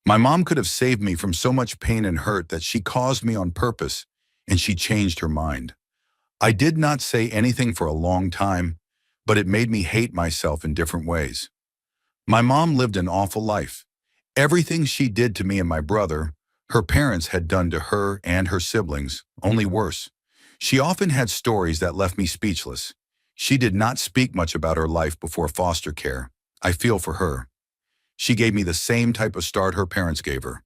My mom could have saved me from so much pain and hurt that she caused me on purpose, and she changed her mind. I did not say anything for a long time, but it made me hate myself in different ways. My mom lived an awful life. Everything she did to me and my brother, her parents had done to her and her siblings, only worse. She often had stories that left me speechless. She did not speak much about her life before foster care. I feel for her. She gave me the same type of start her parents gave her.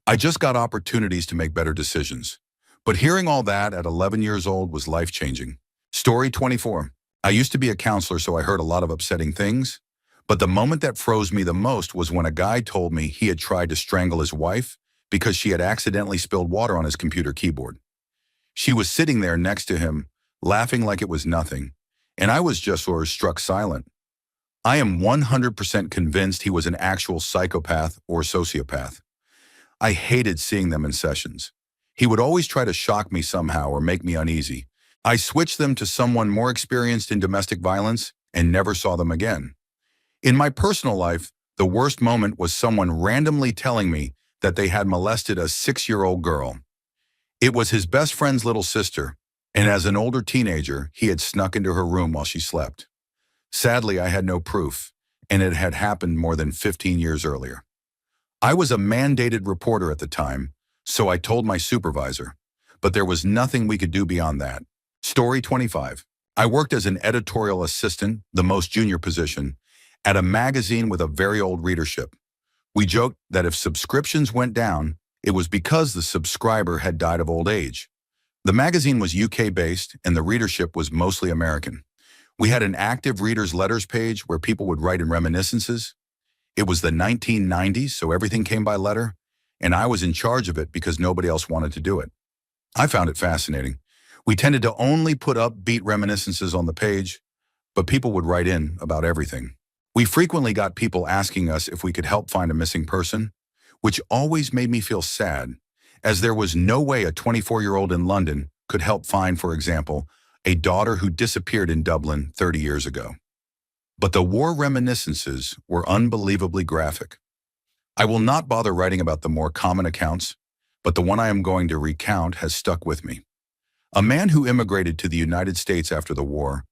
I just got opportunities to make better decisions. But hearing all that at 11 years old was life-changing. Story 24. I used to be a counselor, so I heard a lot of upsetting things. But the moment that froze me the most was when a guy told me he had tried to strangle his wife because she had accidentally spilled water on his computer keyboard. She was sitting there next to him, laughing like it was nothing, and I was just sort of struck silent. I am 100% convinced he was an actual psychopath or sociopath. I hated seeing them in sessions. He would always try to shock me somehow or make me uneasy. I switched them to someone more experienced in domestic violence and never saw them again. In my personal life, the worst moment was someone randomly telling me that they had molested a 6-year-old girl. It was his best friend's little sister, and as an older teenager, he had snuck into her room while she slept. Sadly, I had no proof, and it had happened more than 15 years earlier. I was a mandated reporter at the time, so I told my supervisor, but there was nothing we could do beyond that. Story 25. I worked as an editorial assistant, the most junior position, at a magazine with a very old readership. We joked that if subscriptions went down, it was because the subscriber had died of old age. The magazine was UK-based, and the readership was mostly American. We had an active readers' letters page where people would write in reminiscences. It was the 1990s, so everything came by letter, and I was in charge of it because nobody else wanted to do it. I found it fascinating. We tended to only put upbeat reminiscences on the page, but people would write in about everything. We frequently got people asking us if we could help find a missing person, which always made me feel sad, as there was no way a 24-year-old in London could help find, for example, a daughter who disappeared in Dublin 30 years ago. But the war reminiscences were unbelievably graphic. I will not bother writing about the more common accounts, but the one I am going to recount has stuck with me. A man who immigrated to the United States after the war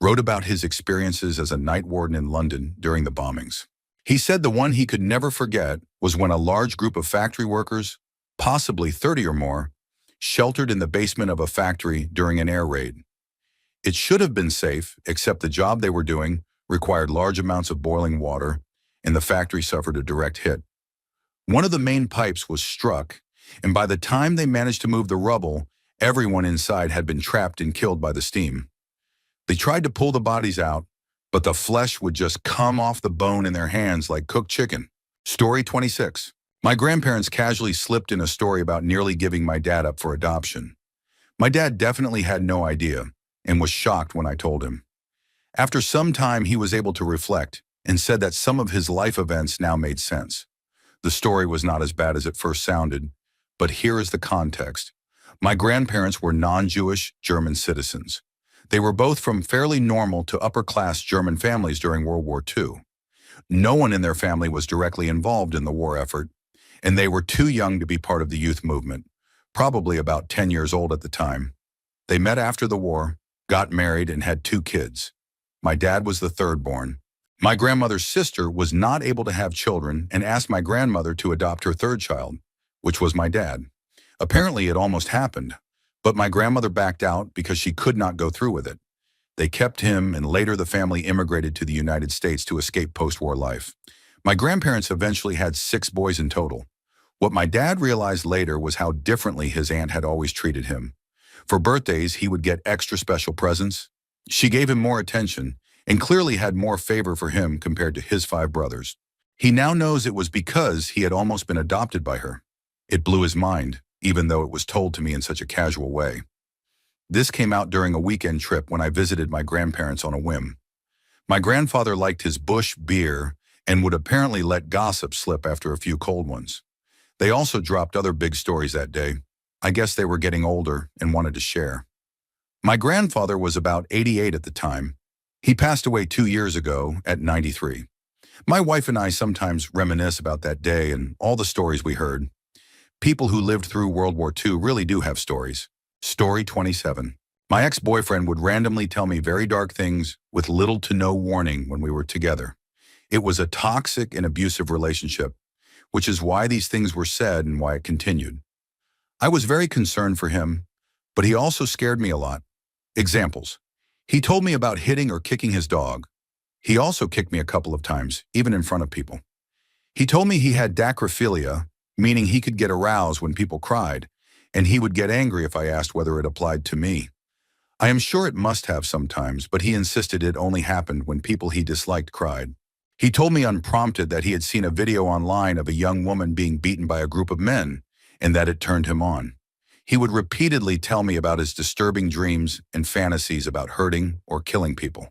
wrote about his experiences as a night warden in London during the bombings. He said the one he could never forget was when a large group of factory workers, possibly 30 or more, sheltered in the basement of a factory during an air raid. It should have been safe, except the job they were doing required large amounts of boiling water, and the factory suffered a direct hit. One of the main pipes was struck, and by the time they managed to move the rubble, everyone inside had been trapped and killed by the steam. They tried to pull the bodies out, but the flesh would just come off the bone in their hands like cooked chicken. Story 26. My grandparents casually slipped in a story about nearly giving my dad up for adoption. My dad definitely had no idea and was shocked when I told him. After some time, he was able to reflect and said that some of his life events now made sense. The story was not as bad as it first sounded, but here is the context. My grandparents were non-Jewish German citizens. They were both from fairly normal to upper-class German families during World War II. No one in their family was directly involved in the war effort, and they were too young to be part of the youth movement, probably about 10 years old at the time. They met after the war, got married, and had 2 kids. My dad was the third born. My grandmother's sister was not able to have children and asked my grandmother to adopt her third child, which was my dad. Apparently, it almost happened, but my grandmother backed out because she could not go through with it. They kept him, and later the family immigrated to the United States to escape post-war life. My grandparents eventually had 6 boys in total. What my dad realized later was how differently his aunt had always treated him. For birthdays, he would get extra special presents. She gave him more attention and clearly had more favor for him compared to his 5 brothers. He now knows it was because he had almost been adopted by her. It blew his mind, even though it was told to me in such a casual way. This came out during a weekend trip when I visited my grandparents on a whim. My grandfather liked his bush beer and would apparently let gossip slip after a few cold ones. They also dropped other big stories that day. I guess they were getting older and wanted to share. My grandfather was about 88 at the time. He passed away 2 years ago at 93. My wife and I sometimes reminisce about that day and all the stories we heard. People who lived through World War II really do have stories. Story 27. My ex-boyfriend would randomly tell me very dark things with little to no warning when we were together. It was a toxic and abusive relationship, which is why these things were said and why it continued. I was very concerned for him, but he also scared me a lot. Examples. He told me about hitting or kicking his dog. He also kicked me a couple of times, even in front of people. He told me he had dacrophilia, meaning he could get aroused when people cried, and he would get angry if I asked whether it applied to me. I am sure it must have sometimes, but he insisted it only happened when people he disliked cried. He told me unprompted that he had seen a video online of a young woman being beaten by a group of men, and that it turned him on. He would repeatedly tell me about his disturbing dreams and fantasies about hurting or killing people.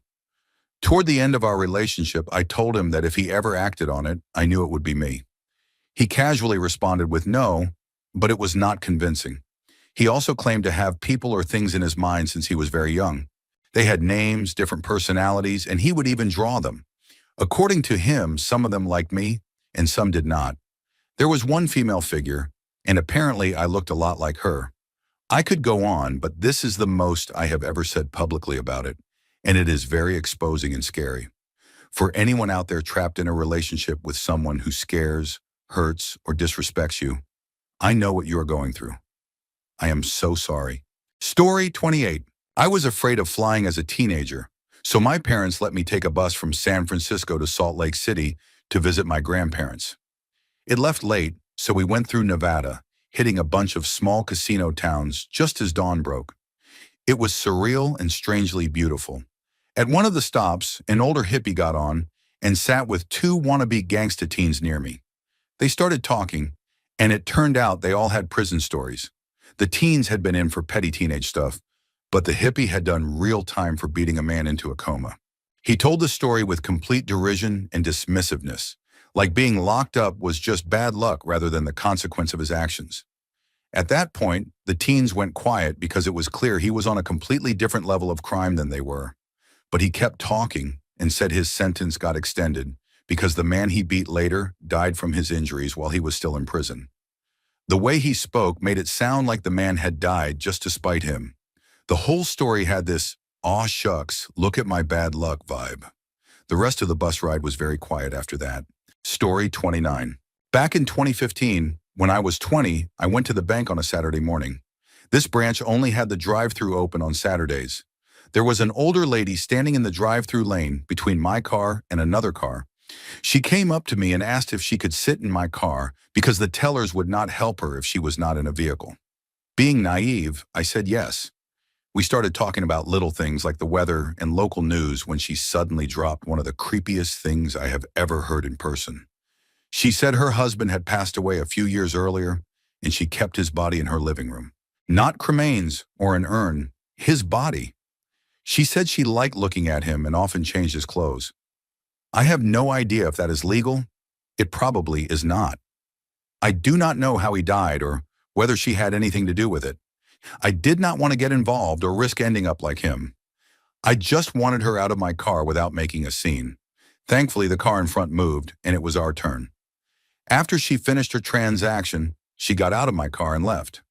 Toward the end of our relationship, I told him that if he ever acted on it, I knew it would be me. He casually responded with no, but it was not convincing. He also claimed to have people or things in his mind since he was very young. They had names, different personalities, and he would even draw them. According to him, some of them liked me, and some did not. There was one female figure, and apparently I looked a lot like her. I could go on, but this is the most I have ever said publicly about it, and it is very exposing and scary. For anyone out there trapped in a relationship with someone who scares, hurts, or disrespects you, I know what you are going through. I am so sorry. Story 28. I was afraid of flying as a teenager, so my parents let me take a bus from San Francisco to Salt Lake City to visit my grandparents. It left late, so we went through Nevada, hitting a bunch of small casino towns just as dawn broke. It was surreal and strangely beautiful. At one of the stops, an older hippie got on and sat with two wannabe gangsta teens near me. They started talking, and it turned out they all had prison stories. The teens had been in for petty teenage stuff, but the hippie had done real time for beating a man into a coma. He told the story with complete derision and dismissiveness, like being locked up was just bad luck rather than the consequence of his actions. At that point, the teens went quiet because it was clear he was on a completely different level of crime than they were. But he kept talking and said his sentence got extended because the man he beat later died from his injuries while he was still in prison. The way he spoke made it sound like the man had died just to spite him. The whole story had this, "aw shucks, look at my bad luck" vibe. The rest of the bus ride was very quiet after that. Story 29. Back in 2015, when I was 20, I went to the bank on a Saturday morning. This branch only had the drive-thru open on Saturdays. There was an older lady standing in the drive-thru lane between my car and another car. She came up to me and asked if she could sit in my car because the tellers would not help her if she was not in a vehicle. Being naive, I said yes. We started talking about little things like the weather and local news when she suddenly dropped one of the creepiest things I have ever heard in person. She said her husband had passed away a few years earlier, and she kept his body in her living room. Not cremains or an urn, his body. She said she liked looking at him and often changed his clothes. I have no idea if that is legal. It probably is not. I do not know how he died or whether she had anything to do with it. I did not want to get involved or risk ending up like him. I just wanted her out of my car without making a scene. Thankfully, the car in front moved, and it was our turn. After she finished her transaction, she got out of my car and left.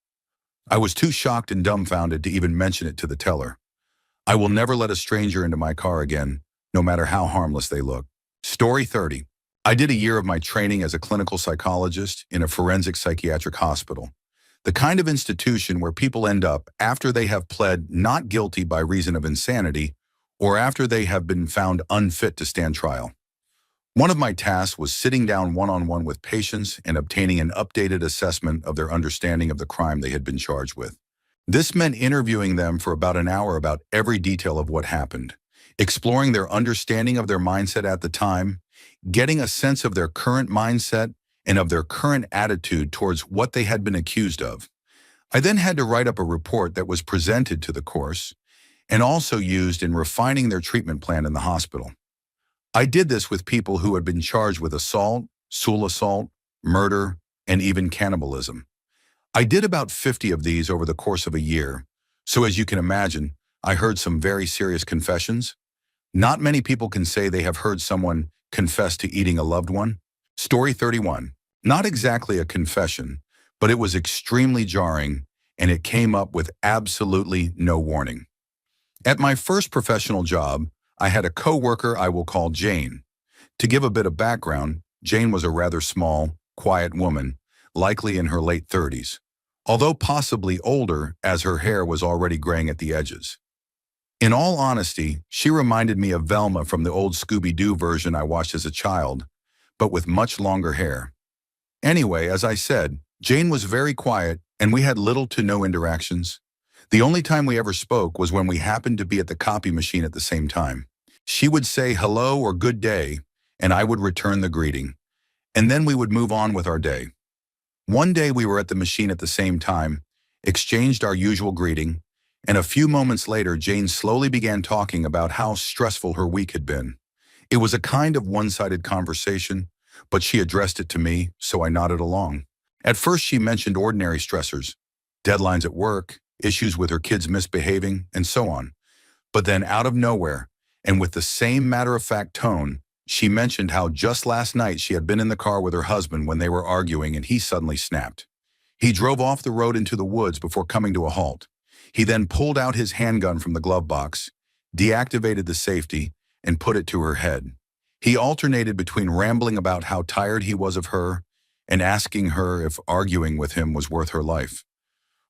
I was too shocked and dumbfounded to even mention it to the teller. I will never let a stranger into my car again, no matter how harmless they look. Story 30. I did a year of my training as a clinical psychologist in a forensic psychiatric hospital, the kind of institution where people end up after they have pled not guilty by reason of insanity or after they have been found unfit to stand trial. One of my tasks was sitting down one-on-one with patients and obtaining an updated assessment of their understanding of the crime they had been charged with. This meant interviewing them for about an hour about every detail of what happened, exploring their understanding of their mindset at the time, getting a sense of their current mindset and of their current attitude towards what they had been accused of. I then had to write up a report that was presented to the course and also used in refining their treatment plan in the hospital. I did this with people who had been charged with assault, soul assault, murder, and even cannibalism. I did about 50 of these over the course of a year, so as you can imagine, I heard some very serious confessions. Not many people can say they have heard someone confess to eating a loved one. Story 31. Not exactly a confession, but it was extremely jarring, and it came up with absolutely no warning. At my first professional job, I had a coworker I will call Jane. To give a bit of background, Jane was a rather small, quiet woman, likely in her late 30s, although possibly older as her hair was already graying at the edges. In all honesty, she reminded me of Velma from the old Scooby-Doo version I watched as a child, but with much longer hair. Anyway, as I said, Jane was very quiet and we had little to no interactions. The only time we ever spoke was when we happened to be at the copy machine at the same time. She would say hello or good day, and I would return the greeting, and then we would move on with our day. One day we were at the machine at the same time, exchanged our usual greeting, and a few moments later Jane slowly began talking about how stressful her week had been. It was a kind of one-sided conversation, but she addressed it to me, so I nodded along. At first she mentioned ordinary stressors, deadlines at work, issues with her kids misbehaving, and so on. But then out of nowhere, and with the same matter-of-fact tone, she mentioned how just last night she had been in the car with her husband when they were arguing and he suddenly snapped. He drove off the road into the woods before coming to a halt. He then pulled out his handgun from the glove box, deactivated the safety, and put it to her head. He alternated between rambling about how tired he was of her and asking her if arguing with him was worth her life.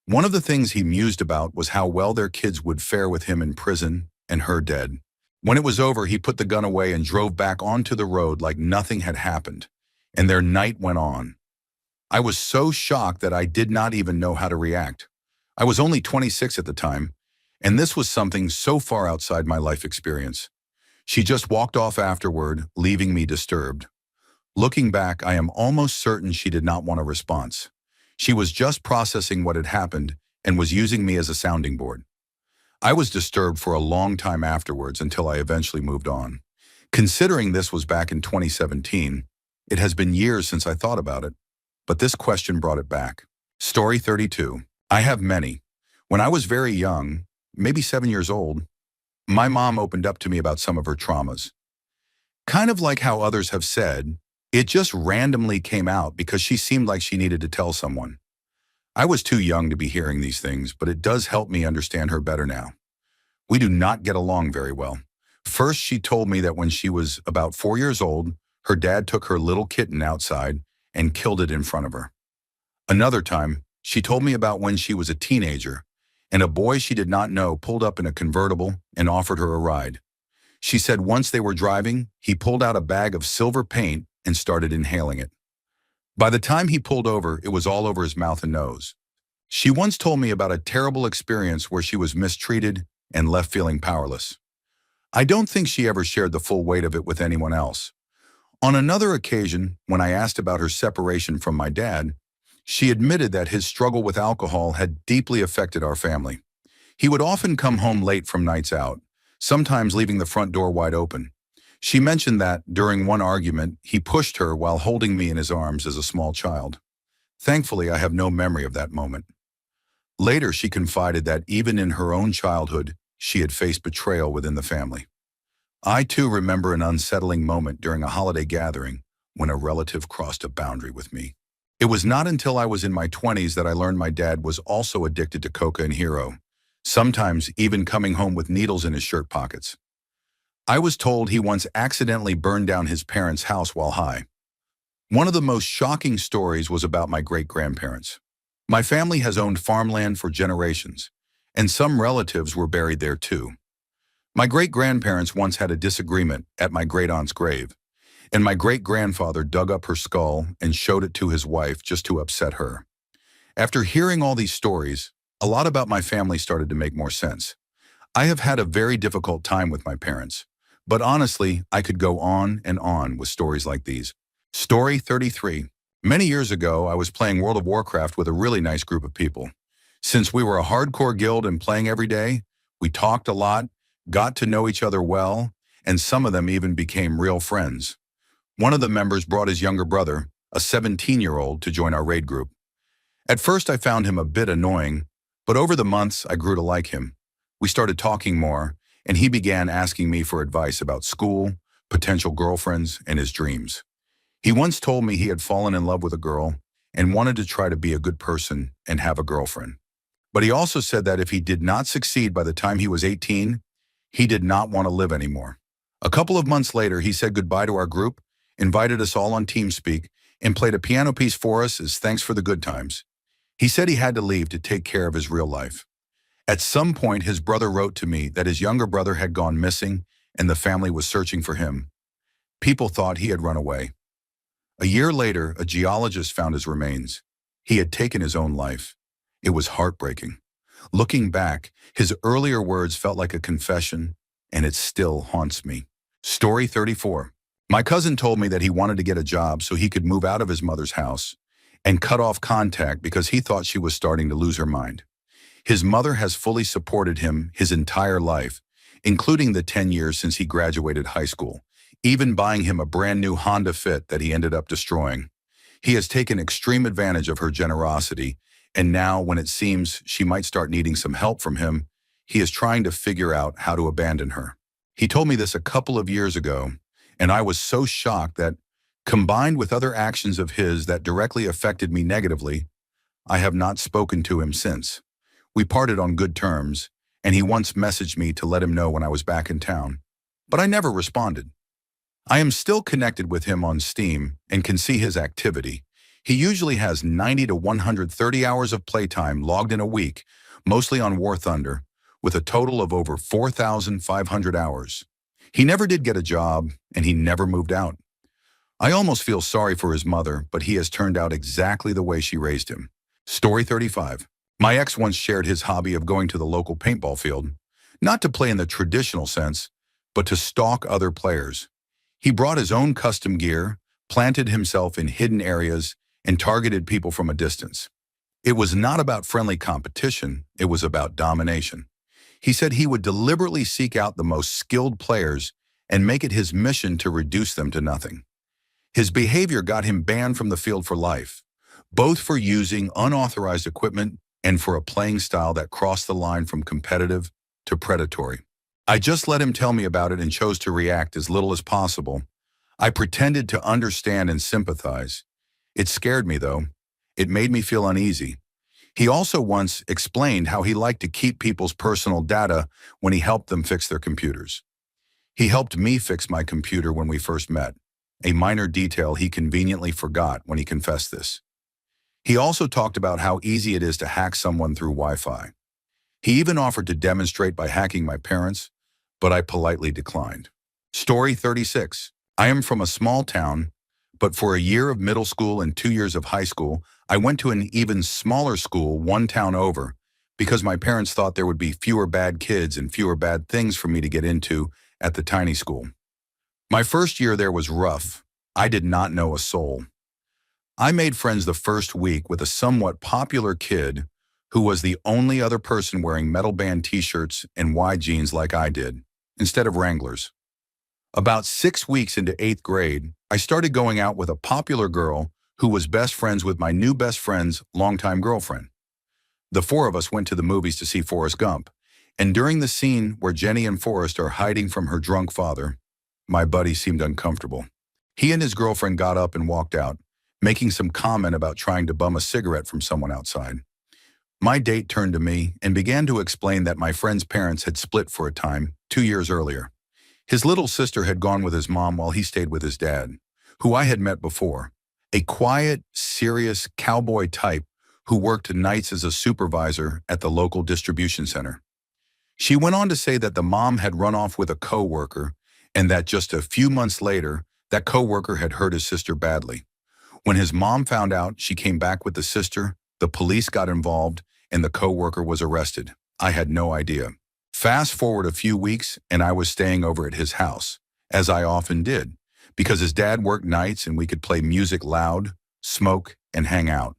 One of the things he mused about was how well their kids would fare with him in prison and her dead. When it was over, he put the gun away and drove back onto the road like nothing had happened, and their night went on. I was so shocked that I did not even know how to react. I was only 26 at the time, and this was something so far outside my life experience. She just walked off afterward, leaving me disturbed. Looking back, I am almost certain she did not want a response. She was just processing what had happened and was using me as a sounding board. I was disturbed for a long time afterwards until I eventually moved on. Considering this was back in 2017, it has been years since I thought about it, but this question brought it back. Story 32. I have many. When I was very young, maybe 7 years old, my mom opened up to me about some of her traumas. Kind of like how others have said, it just randomly came out because she seemed like she needed to tell someone. I was too young to be hearing these things, but it does help me understand her better now. We do not get along very well. First, she told me that when she was about 4 years old, her dad took her little kitten outside and killed it in front of her. Another time, she told me about when she was a teenager, and a boy she did not know pulled up in a convertible and offered her a ride. She said once they were driving, he pulled out a bag of silver paint and started inhaling it. By the time he pulled over, it was all over his mouth and nose. She once told me about a terrible experience where she was mistreated and left feeling powerless. I don't think she ever shared the full weight of it with anyone else. On another occasion, when I asked about her separation from my dad, she admitted that his struggle with alcohol had deeply affected our family. He would often come home late from nights out, sometimes leaving the front door wide open. She mentioned that, during one argument, he pushed her while holding me in his arms as a small child. Thankfully, I have no memory of that moment. Later, she confided that even in her own childhood, she had faced betrayal within the family. I too remember an unsettling moment during a holiday gathering when a relative crossed a boundary with me. It was not until I was in my 20s that I learned my dad was also addicted to coca and hero, sometimes even coming home with needles in his shirt pockets. I was told he once accidentally burned down his parents' house while high. One of the most shocking stories was about my great-grandparents. My family has owned farmland for generations, and some relatives were buried there too. My great-grandparents once had a disagreement at my great-aunt's grave, and my great-grandfather dug up her skull and showed it to his wife just to upset her. After hearing all these stories, a lot about my family started to make more sense. I have had a very difficult time with my parents, But honestly, I could go on and on with stories like these. Story 33. Many years ago, I was playing World of Warcraft with a really nice group of people. Since we were a hardcore guild and playing every day, we talked a lot, got to know each other well, and some of them even became real friends. One of the members brought his younger brother, a 17-year-old, to join our raid group. At first, I found him a bit annoying, but over the months, I grew to like him. We started talking more, and he began asking me for advice about school, potential girlfriends, and his dreams. He once told me he had fallen in love with a girl and wanted to try to be a good person and have a girlfriend. But he also said that if he did not succeed by the time he was 18, he did not want to live anymore. A couple of months later, he said goodbye to our group, invited us all on TeamSpeak, and played a piano piece for us as thanks for the good times. He said he had to leave to take care of his real life. At some point, his brother wrote to me that his younger brother had gone missing and the family was searching for him. People thought he had run away. A year later, a geologist found his remains. He had taken his own life. It was heartbreaking. Looking back, his earlier words felt like a confession, and it still haunts me. Story 34. My cousin told me that he wanted to get a job so he could move out of his mother's house and cut off contact because he thought she was starting to lose her mind. His mother has fully supported him his entire life, including the 10 years since he graduated high school, even buying him a brand new Honda Fit that he ended up destroying. He has taken extreme advantage of her generosity, and now when it seems she might start needing some help from him, he is trying to figure out how to abandon her. He told me this a couple of years ago, and I was so shocked that, combined with other actions of his that directly affected me negatively, I have not spoken to him since. We parted on good terms, and he once messaged me to let him know when I was back in town, but I never responded. I am still connected with him on Steam and can see his activity. He usually has 90 to 130 hours of playtime logged in a week, mostly on War Thunder, with a total of over 4,500 hours. He never did get a job, and he never moved out. I almost feel sorry for his mother, but he has turned out exactly the way she raised him. Story 35. My ex once shared his hobby of going to the local paintball field, not to play in the traditional sense, but to stalk other players. He brought his own custom gear, planted himself in hidden areas, and targeted people from a distance. It was not about friendly competition, it was about domination. He said he would deliberately seek out the most skilled players and make it his mission to reduce them to nothing. His behavior got him banned from the field for life, both for using unauthorized equipment and for a playing style that crossed the line from competitive to predatory. I just let him tell me about it and chose to react as little as possible. I pretended to understand and sympathize. It scared me, though. It made me feel uneasy. He also once explained how he liked to keep people's personal data when he helped them fix their computers. He helped me fix my computer when we first met, a minor detail he conveniently forgot when he confessed this. He also talked about how easy it is to hack someone through Wi-Fi. He even offered to demonstrate by hacking my parents, but I politely declined. Story 36. I am from a small town, but for a year of middle school and 2 years of high school, I went to an even smaller school one town over because my parents thought there would be fewer bad kids and fewer bad things for me to get into at the tiny school. My first year there was rough. I did not know a soul. I made friends the first week with a somewhat popular kid who was the only other person wearing metal band t-shirts and wide jeans like I did, instead of Wranglers. About 6 weeks into 8th grade, I started going out with a popular girl who was best friends with my new best friend's longtime girlfriend. The four of us went to the movies to see Forrest Gump, and during the scene where Jenny and Forrest are hiding from her drunk father, my buddy seemed uncomfortable. He and his girlfriend got up and walked out, making some comment about trying to bum a cigarette from someone outside. My date turned to me and began to explain that my friend's parents had split for a time 2 years earlier. His little sister had gone with his mom while he stayed with his dad, who I had met before, a quiet, serious cowboy type who worked nights as a supervisor at the local distribution center. She went on to say that the mom had run off with a co-worker and that just a few months later, that co-worker had hurt his sister badly. When his mom found out she came back with the sister, the police got involved and the co-worker was arrested. I had no idea. Fast forward a few weeks, and I was staying over at his house, as I often did, because his dad worked nights and we could play music loud, smoke, and hang out.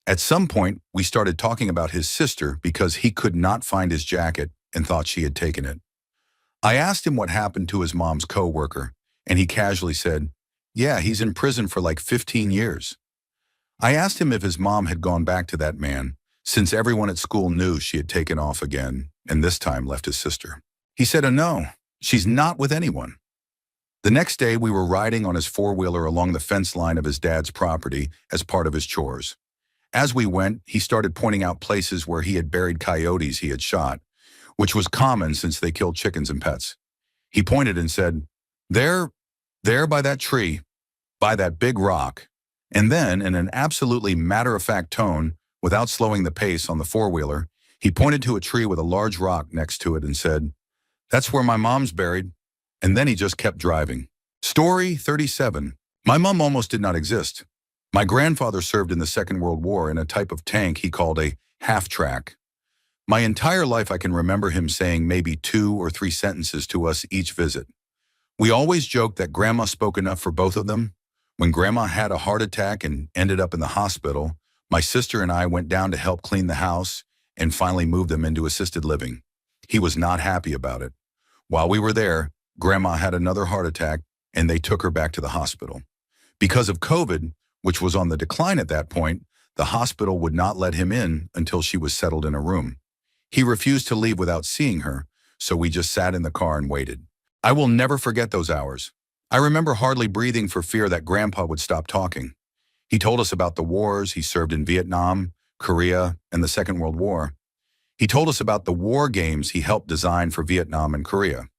At some point, we started talking about his sister because he could not find his jacket and thought she had taken it. I asked him what happened to his mom's coworker, and he casually said, "Yeah, he's in prison for like 15 years." I asked him if his mom had gone back to that man, since everyone at school knew she had taken off again, and this time left his sister. He said, "Oh no, she's not with anyone." The next day, we were riding on his four-wheeler along the fence line of his dad's property as part of his chores. As we went, he started pointing out places where he had buried coyotes he had shot, which was common since they killed chickens and pets. He pointed and said, "There, there by that tree, by that big rock." And then, in an absolutely matter-of-fact tone, without slowing the pace on the four-wheeler, he pointed to a tree with a large rock next to it and said, "That's where my mom's buried." And then he just kept driving. Story 37. My mom almost did not exist. My grandfather served in the Second World War in a type of tank he called a half-track. My entire life I can remember him saying maybe 2 or 3 sentences to us each visit. We always joked that Grandma spoke enough for both of them. When Grandma had a heart attack and ended up in the hospital, my sister and I went down to help clean the house and finally moved them into assisted living. He was not happy about it. While we were there, Grandma had another heart attack and they took her back to the hospital. Because of COVID, which was on the decline at that point, the hospital would not let him in until she was settled in a room. He refused to leave without seeing her, so we just sat in the car and waited. I will never forget those hours. I remember hardly breathing for fear that Grandpa would stop talking. He told us about the wars he served in Vietnam, Korea, and the Second World War. He told us about the war games he helped design for Vietnam and Korea.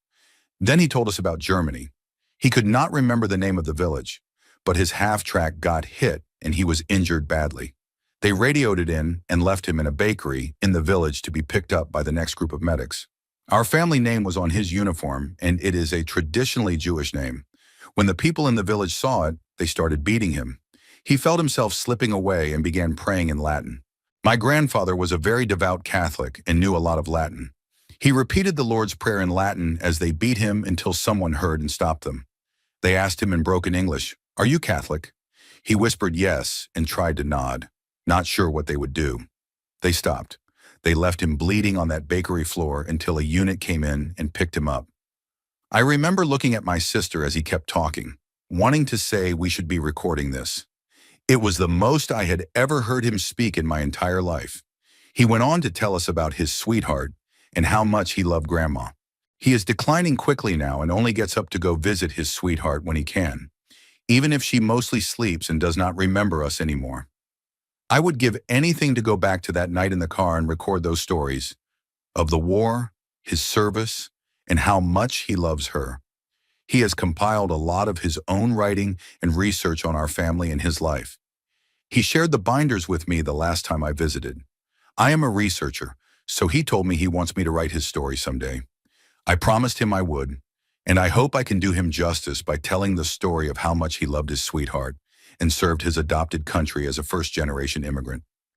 Then he told us about Germany. He could not remember the name of the village, but his half-track got hit and he was injured badly. They radioed it in and left him in a bakery in the village to be picked up by the next group of medics. Our family name was on his uniform, and it is a traditionally Jewish name. When the people in the village saw it, they started beating him. He felt himself slipping away and began praying in Latin. My grandfather was a very devout Catholic and knew a lot of Latin. He repeated the Lord's Prayer in Latin as they beat him until someone heard and stopped them. They asked him in broken English, "Are you Catholic?" He whispered yes and tried to nod, not sure what they would do. They stopped. They left him bleeding on that bakery floor until a unit came in and picked him up. I remember looking at my sister as he kept talking, wanting to say we should be recording this. It was the most I had ever heard him speak in my entire life. He went on to tell us about his sweetheart and how much he loved Grandma. He is declining quickly now and only gets up to go visit his sweetheart when he can, even if she mostly sleeps and does not remember us anymore. I would give anything to go back to that night in the car and record those stories of the war, his service, and how much he loves her. He has compiled a lot of his own writing and research on our family and his life. He shared the binders with me the last time I visited. I am a researcher, so he told me he wants me to write his story someday. I promised him I would, and I hope I can do him justice by telling the story of how much he loved his sweetheart and served his adopted country as a first-generation immigrant.